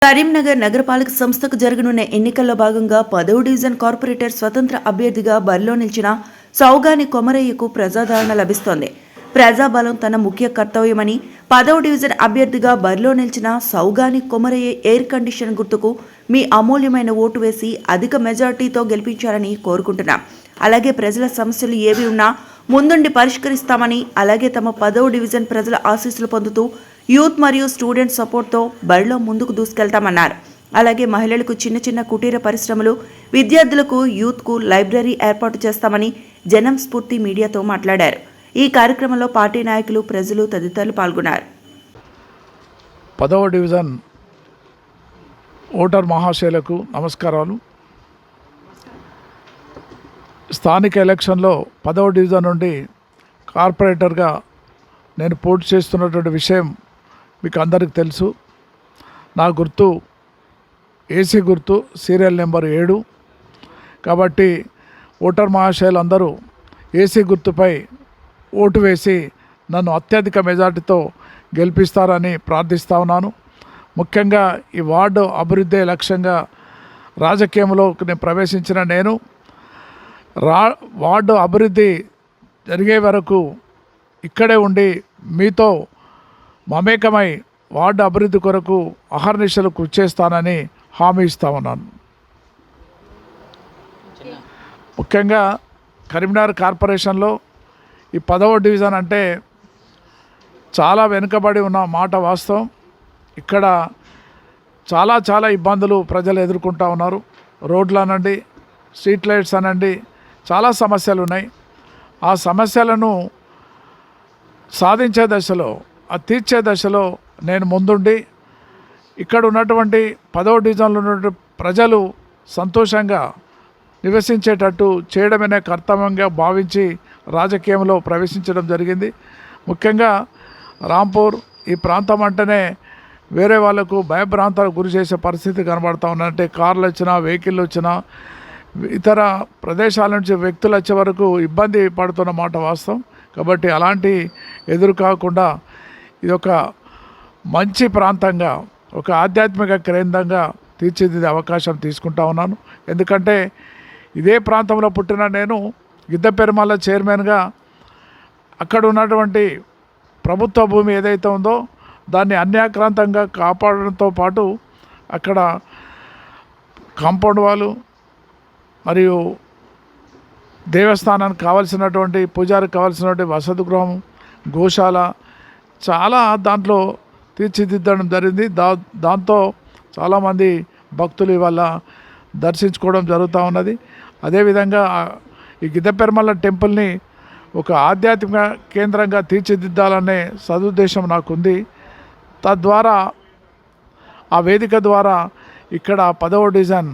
కరీంనగర్ నగరపాలక సంస్థకు జరగనున్న ఎన్నికల్లో భాగంగా 10వ డివిజన్ కార్పొరేటర్ స్వతంత్ర అభ్యర్థిగా బరిలో నిలిచిన సౌగాని కొమరయ్యకు ప్రజాదరణ లభిస్తోంది. ప్రజాబలం తన ముఖ్య కర్తవ్యమని 10వ డివిజన్ అభ్యర్థిగా బరిలో నిలిచిన సౌగాని కొమరయ్య ఎయిర్ కండిషన్ గుర్తుకు మీ అమూల్యమైన ఓటు వేసి అధిక మెజార్టీతో గెలిపించాలని కోరుకుంటున్నాం. అలాగే ప్రజల సమస్యలు ఏవి ఉన్నా ముందుండి పరిష్కరిస్తామని, అలాగే తమ 10వ డివిజన్ ప్రజల ఆశీస్సులు పొందుతూ యూత్ మరియు స్టూడెంట్ సపోర్ట్తో బరిలో ముందుకు దూసుకెళ్తామన్నారు. అలాగే మహిళలకు చిన్న చిన్న కుటీర పరిశ్రమలు, విద్యార్థులకు యూత్కు లైబ్రరీ ఏర్పాటు చేస్తామని జనం స్ఫూర్తి మీడియాతో మాట్లాడారు. ఈ కార్యక్రమంలో పార్టీ నాయకులు, ప్రజలు తదితరులు పాల్గొన్నారు. 10వ డివిజన్ ఓటర్ మహాశయులకు నమస్కారాలు. స్థానిక ఎలక్షన్లో 10వ డివిజన్ నుండి కార్పొరేటర్గా నేను పోటీ చేస్తున్నటువంటి విషయం మీకు అందరికీ తెలుసు. నా గుర్తు ఏసీ గుర్తు, సీరియల్ నెంబర్ 7. కాబట్టి ఓటర్ మహాశయులు అందరూ ఏసీ గుర్తుపై ఓటు వేసి నన్ను అత్యధిక మెజార్టీతో గెలిపిస్తారని ప్రార్థిస్తా ఉన్నాను. ముఖ్యంగా ఈ వార్డు అభివృద్ధి లక్ష్యంగా రాజకీయంలో నేను ప్రవేశించిన నేను వార్డు అభివృద్ధి జరిగే వరకు ఇక్కడే ఉండి మీతో మమేకమై వార్డు అభివృద్ధి కొరకు అహర్నిశలు కృషి చేస్తానని హామీ ఇస్తా ఉన్నాను. ముఖ్యంగా కరీంనగర్ కార్పొరేషన్లో ఈ 10వ డివిజన్ అంటే చాలా వెనుకబడి ఉన్న మాట వాస్తవం. ఇక్కడ చాలా ఇబ్బందులు ప్రజలు ఎదుర్కొంటూ ఉన్నారు. రోడ్లు అనండి, స్ట్రీట్ లైట్స్ అనండి, చాలా సమస్యలు ఉన్నాయి. ఆ సమస్యలను సాధించే దశలో, తీర్చే దశలో నేను ముందుండి ఇక్కడ ఉన్నటువంటి 10వ డివిజన్లో ఉన్నటువంటి ప్రజలు సంతోషంగా నివసించేటట్టు చేయడమనే కర్తవ్యంగా భావించి రాజకీయంలో ప్రవేశించడం జరిగింది. ముఖ్యంగా రాంపూర్ ఈ ప్రాంతం అంటేనే వేరే వాళ్ళకు భయభ్రాంతాలకు గురి చేసే పరిస్థితి కనబడతా ఉన్నట్టే. కార్లు వచ్చినా, వెహికల్ వచ్చినా, ఇతర ప్రదేశాల నుంచి వ్యక్తులు వచ్చే వరకు ఇబ్బంది పడుతున్న మాట వాస్తవం. కాబట్టి అలాంటి ఎదురు కాకుండా ఇది ఒక మంచి ప్రాంతంగా, ఒక ఆధ్యాత్మిక కేంద్రంగా తీర్చిదిద్దే అవకాశం తీసుకుంటా ఉన్నాను. ఎందుకంటే ఇదే ప్రాంతంలో పుట్టిన నేను గిద్దపెరుమాళ్ళ చైర్మన్గా అక్కడ ఉన్నటువంటి ప్రభుత్వ భూమి ఏదైతే ఉందో దాన్ని అన్యాక్రాంతంగా కాపాడడంతో పాటు అక్కడ కాంపౌండ్ వాళ్ళు మరియు దేవస్థానానికి కావాల్సినటువంటి పూజారికి కావాల్సినటువంటి వసతి గృహం, గోశాల చాలా దాంట్లో తీర్చిదిద్దడం జరిగింది. దాంతో చాలామంది భక్తులు ఇవాళ దర్శించుకోవడం జరుగుతూ ఉన్నది. అదేవిధంగా ఈ గిద్దపెరుమల్ల టెంపుల్ని ఒక ఆధ్యాత్మిక కేంద్రంగా తీర్చిదిద్దాలనే సదుద్దేశం నాకుంది. తద్వారా ఆ వేదిక ద్వారా ఇక్కడ 10వ డివిజన్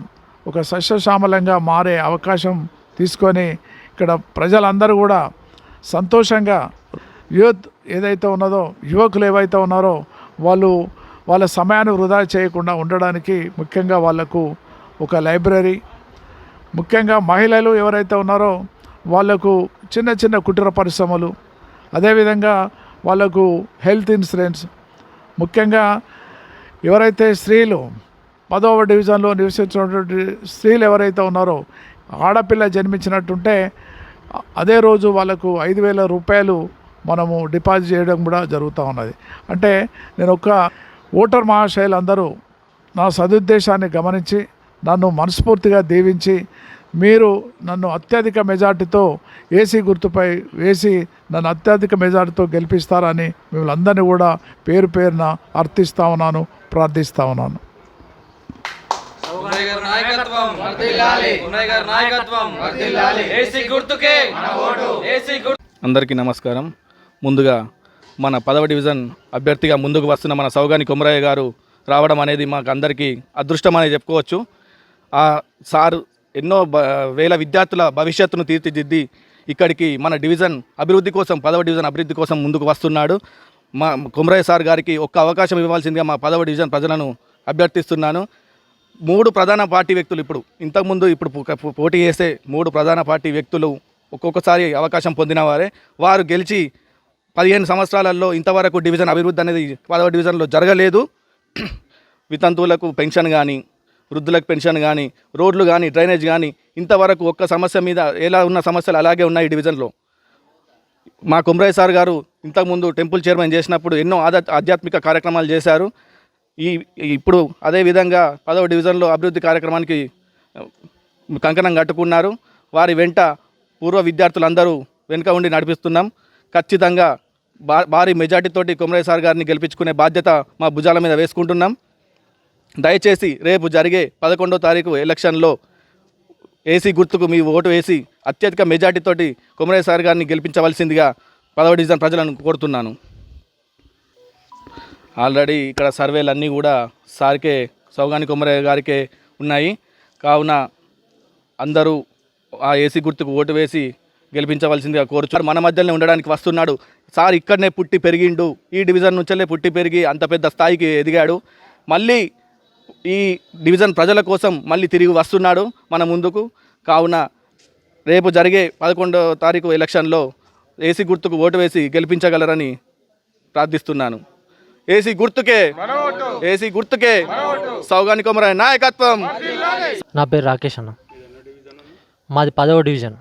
ఒక సస్యశ్యామలంగా మారే అవకాశం తీసుకొని ఇక్కడ ప్రజలందరూ కూడా సంతోషంగా, యూత్ ఏదైతే ఉన్నదో, యువకులు ఏవైతే ఉన్నారో వాళ్ళు వాళ్ళ సమయాన్ని వృధా చేయకుండా ఉండడానికి ముఖ్యంగా వాళ్లకు ఒక లైబ్రరీ, ముఖ్యంగా మహిళలు ఎవరైతే ఉన్నారో వాళ్లకు చిన్న కుటీర పరిశ్రమలు, అదేవిధంగా వాళ్లకు హెల్త్ ఇన్సూరెన్స్, ముఖ్యంగా ఎవరైతే స్త్రీలు 10వ డివిజన్లో నివసించినటువంటి స్త్రీలు ఎవరైతే ఉన్నారో ఆడపిల్ల జన్మించినట్టుంటే అదే రోజు వాళ్ళకు 5,000 రూపాయలు మనము డిపాజిట్ చేయడం కూడా జరుగుతూ ఉన్నది. అంటే నేను ఒక ఓటర్ మహాశయులు అందరూ నా సదుద్దేశాన్ని గమనించి నన్ను మనస్ఫూర్తిగా దీవించి మీరు నన్ను అత్యధిక మెజార్టీతో ఏసీ గుర్తుపై వేసి నన్ను అత్యధిక మెజార్టీతో గెలిపిస్తారని మిమ్మల్ని అందరినీ కూడా పేరు పేరున అర్థిస్తూ ఉన్నాను, ప్రార్థిస్తూ ఉన్నాను. అందరికీ నమస్కారం. ముందుగా మన 10వ డివిజన్ అభ్యర్థిగా ముందుకు వస్తున్న మన సౌగాని కొమరయ్య గారు రావడం అనేది మాకు అందరికీ అదృష్టం అనేది చెప్పుకోవచ్చు. ఆ సార్ ఎన్నో వేల విద్యార్థుల భవిష్యత్తును తీర్చిదిద్ది ఇక్కడికి మన డివిజన్ అభివృద్ధి కోసం, 10వ డివిజన్ అభివృద్ధి కోసం ముందుకు వస్తున్నాడు. మా కొమరయ్య సార్ గారికి ఒక్క అవకాశం ఇవ్వాల్సిందిగా మా 10వ డివిజన్ ప్రజలను అభ్యర్థిస్తున్నాను. 3 ప్రధాన పార్టీ వ్యక్తులు ఇప్పుడు పోటీ చేసే 3 ప్రధాన పార్టీ వ్యక్తులు ఒక్కొక్కసారి అవకాశం పొందిన వారు గెలిచి 15 సంవత్సరాలలో ఇంతవరకు డివిజన్ అభివృద్ధి అనేది 10వ డివిజన్లో జరగలేదు. వితంతువులకు పెన్షన్ కానీ, వృద్ధులకు పెన్షన్ కానీ, రోడ్లు కానీ, డ్రైనేజ్ కానీ ఇంతవరకు ఒక్క సమస్య మీద ఎలా ఉన్న సమస్యలు అలాగే ఉన్నాయి ఈ డివిజన్లో. మా కొమరయ్య సార్ గారు ఇంతకుముందు టెంపుల్ చైర్మన్ చేసినప్పుడు ఎన్నో ఆధ్యాత్మిక కార్యక్రమాలు చేశారు. ఇప్పుడు అదేవిధంగా 10వ డివిజన్లో అభివృద్ధి కార్యక్రమానికి కంకణం కట్టుకున్నారు. వారి వెంట పూర్వ విద్యార్థులందరూ వెనుక ఉండి నడిపిస్తున్నాం. ఖచ్చితంగా భారీ మెజార్టీతోటి కొమరయ్య సార్ గారిని గెలిపించుకునే బాధ్యత మా భుజాల మీద వేసుకుంటున్నాం. దయచేసి రేపు జరిగే 11వ తారీఖు ఎలక్షన్లో ఏసీ గుర్తుకు మీ ఓటు వేసి అత్యధిక మెజార్టీతోటి కొమరయ్య సార్ గారిని గెలిపించవలసిందిగా 10వ డివిజన్ ప్రజలను కోరుతున్నాను. ఆల్రెడీ ఇక్కడ సర్వేలు అన్నీ కూడా సార్కే, సౌగాని కొమరయ్య గారికే ఉన్నాయి. కావున అందరూ ఆ ఏసీ గుర్తుకు ఓటు వేసి గెలిపించవలసిందిగా కోరుచున్నారు. మన మధ్యలోనే ఉండడానికి వస్తున్నాడు సార్. ఇక్కడనే పుట్టి పెరిగిండు, ఈ డివిజన్ నుంచెల్లే పుట్టి పెరిగి అంత పెద్ద స్థాయికి ఎదిగాడు. మళ్ళీ ఈ డివిజన్ ప్రజల కోసం మళ్ళీ తిరిగి వస్తున్నాడు మన ముందుకు. కావున రేపు జరిగే 11వ తారీఖు ఎలక్షన్లో ఏసీ గుర్తుకు ఓటు వేసి గెలిపించగలరని ప్రార్థిస్తున్నాను. ఏసీ గుర్తుకే, ఏసీ గుర్తుకే సౌగాని కొమరయ్య నాయకత్వం. నా పేరు రాకేష్ అన్న, మాది 10వ డివిజన్.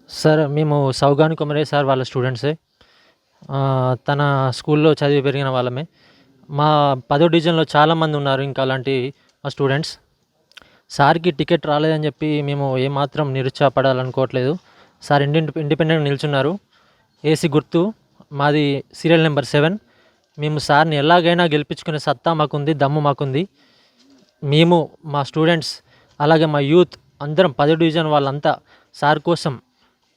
సార్ మేము సౌగాని కొమరయ్య సార్ వాళ్ళ స్టూడెంట్సే. తన స్కూల్లో చదివి పెరిగిన వాళ్ళమే. మా 10వ డివిజన్లో చాలామంది ఉన్నారు ఇంకా అలాంటి మా స్టూడెంట్స్. సార్కి టికెట్ రాలేదని చెప్పి మేము ఏమాత్రం నిరుత్సాహపడాలనుకోవట్లేదు. సార్ ఇండిపెండెంట్గా నిల్చున్నారు. ఏసీ గుర్తు మాది సీరియల్ నెంబర్ 7. మేము సార్ని ఎలాగైనా గెలిపించుకునే సత్తా మాకుంది, దమ్ము మాకుంది. మేము మా స్టూడెంట్స్ అలాగే మా యూత్ అందరం 10వ డివిజన్ వాళ్ళంతా సార్ కోసం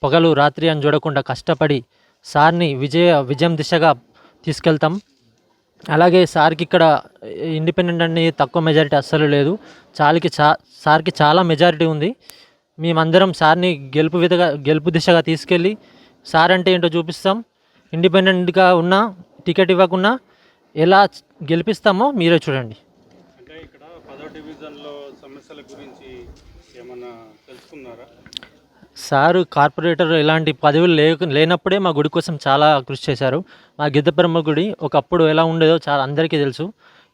పగలు రాత్రి అని చూడకుండా కష్టపడి సార్ని విజయం దిశగా తీసుకెళ్తాం. అలాగే సార్కి ఇక్కడ ఇండిపెండెంట్ అని తక్కువ మెజారిటీ అస్సలు లేదు. సార్కి చాలా మెజారిటీ ఉంది. మేమందరం సార్ని గెలుపు దిశగా తీసుకెళ్ళి సార్ అంటే ఏంటో చూపిస్తాం. ఇండిపెండెంట్గా ఉన్నా టికెట్ ఇవ్వకున్నా ఎలా గెలిపిస్తామో మీరే చూడండి. అంటే ఇక్కడ 10వ డివిజన్లో సమస్యల గురించి ఏమన్నా తెలుసుకున్నారా? సారు కార్పొరేటర్ ఇలాంటి పదవులు లేనప్పుడే మా గుడి కోసం చాలా కృషి చేశారు. మా గిద్దపరమ్మ గుడి ఒకప్పుడు ఎలా ఉండేదో చాలా అందరికీ తెలుసు.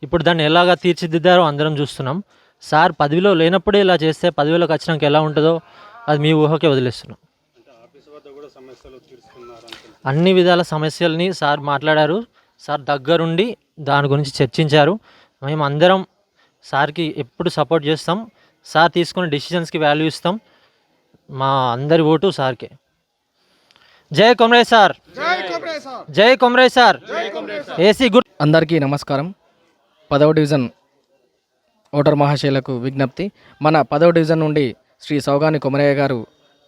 ఇప్పుడు దాన్ని ఎలాగా తీర్చిదిద్దారో అందరం చూస్తున్నాం. సార్ పదవిలో లేనప్పుడే ఇలా చేస్తే పదవిలోకి వచ్చినాక ఎలా ఉంటుందో అది మీ ఊహకే వదిలేస్తున్నాం. అన్ని విధాల సమస్యల్ని సార్ మాట్లాడారు. సార్ దగ్గరుండి దాని గురించి చర్చించారు. మేము అందరం సార్కి ఎప్పుడు సపోర్ట్ చేస్తాం. సార్ తీసుకునే డెసిషన్స్కి వాల్యూ ఇస్తాం. మా అందరి ఓటు సార్కే. జై కొమరయ్య సార్, జై కొమరయ్య సార్. ఏసీ గుర్తు. అందరికీ నమస్కారం. 10వ డివిజన్ ఓటర్ మహాశయులకు విజ్ఞప్తి. మన 10వ డివిజన్ నుండి శ్రీ సౌగాని కొమరయ్య గారు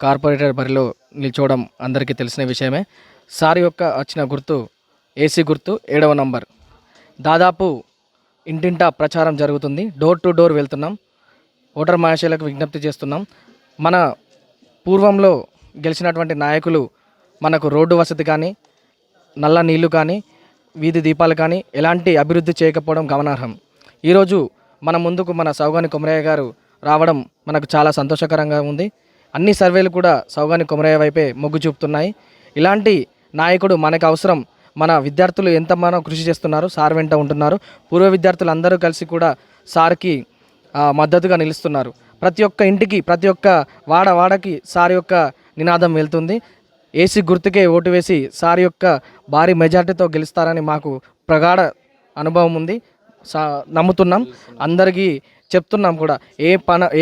కార్పొరేటర్ బరిలో నిల్చోవడం అందరికీ తెలిసిన విషయమే. సార్ యొక్క వచ్చిన గుర్తు ఏసీ గుర్తు 7వ నంబర్. దాదాపు ఇంటింటా ప్రచారం జరుగుతుంది. డోర్ టు డోర్ వెళ్తున్నాం. ఓటర్ మహాశయులకు విజ్ఞప్తి చేస్తున్నాం. మన పూర్వంలో గెలిచినటువంటి నాయకులు మనకు రోడ్డు వసతి కానీ, నల్ల నీళ్లు కానీ, వీధి దీపాలు కానీ ఎలాంటి అభివృద్ధి చేయకపోవడం గమనార్హం. ఈరోజు మన ముందుకు మన సౌగాని కొమరయ్య గారు రావడం మనకు చాలా సంతోషకరంగా ఉంది. అన్ని సర్వేలు కూడా సౌగాని కొమరయ్య వైపే మొగ్గు చూపుతున్నాయి. ఇలాంటి నాయకుడు మనకు అవసరం. మన విద్యార్థులు ఎంత మనం కృషి చేస్తున్నారు, సార్ వెంట ఉంటున్నారు. పూర్వ విద్యార్థులు అందరూ కలిసి కూడా సార్కి మద్దతుగా నిలుస్తున్నారు. ప్రతి ఒక్క ఇంటికి, ప్రతి ఒక్క వాడకి సార్ యొక్క నినాదం వెళ్తుంది. ఏసీ గుర్తుకే ఓటు వేసి సార్ యొక్క భారీ మెజార్టీతో గెలుస్తారని మాకు ప్రగాఢ అనుభవం ఉంది. నమ్ముతున్నాం. అందరికీ చెప్తున్నాం కూడా.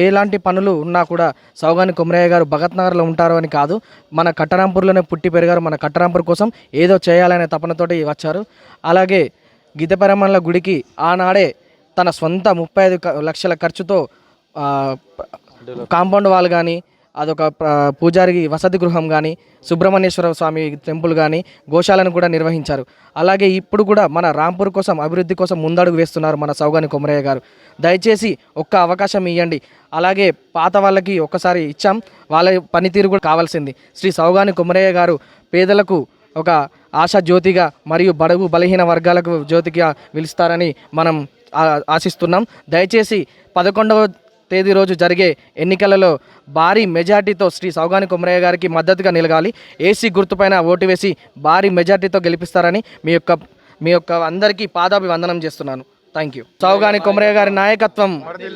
ఎలాంటి పనులు ఉన్నా కూడా సౌగాని కొమరయ్య గారు భగత్ నగర్లో ఉంటారు అని కాదు, మన కట్టరాంపూర్లోనే పుట్టి పెరిగారు. మన కట్టరాంపూర్ కోసం ఏదో చేయాలనే తపనతోటి వచ్చారు. అలాగే గిద్దపరమన్ల గుడికి ఆనాడే తన సొంత 35 లక్షల ఖర్చుతో కాంపౌండ్ వాల్ కానీ, అదొక పూజారికి వసతి గృహం కానీ, సుబ్రహ్మణ్యేశ్వర స్వామి టెంపుల్ కానీ, గోశాలను కూడా నిర్వహించారు. అలాగే ఇప్పుడు కూడా మన రాంపూర్ కోసం అభివృద్ధి కోసం ముందడుగు వేస్తున్నారు మన సౌగాని కొమరయ్య గారు. దయచేసి ఒక్క అవకాశం ఇవ్వండి. అలాగే పాత వాళ్ళకి ఒక్కసారి ఇచ్చాం, వాళ్ళ పనితీరు కూడా కావాల్సింది. శ్రీ సౌగాని కొమరయ్య గారు పేదలకు ఒక ఆశా జ్యోతిగా మరియు బడుగు బలహీన వర్గాలకు జ్యోతిగా పిలుస్తారని మనం ఆశిస్తున్నాం. దయచేసి 11వ తేదీ రోజు జరిగే ఎన్నికలలో భారీ మెజార్టీతో శ్రీ సౌగాని కొమరయ్య గారికి మద్దతుగా నిలగాలి. ఏసీ గుర్తుపైన ఓటు వేసి భారీ మెజార్టీతో గెలిపిస్తారని మీ యొక్క అందరికీ పాదాభివందనం చేస్తున్నాను. Thank you. సౌగాని కొమరయ్య గారి నాయకత్వం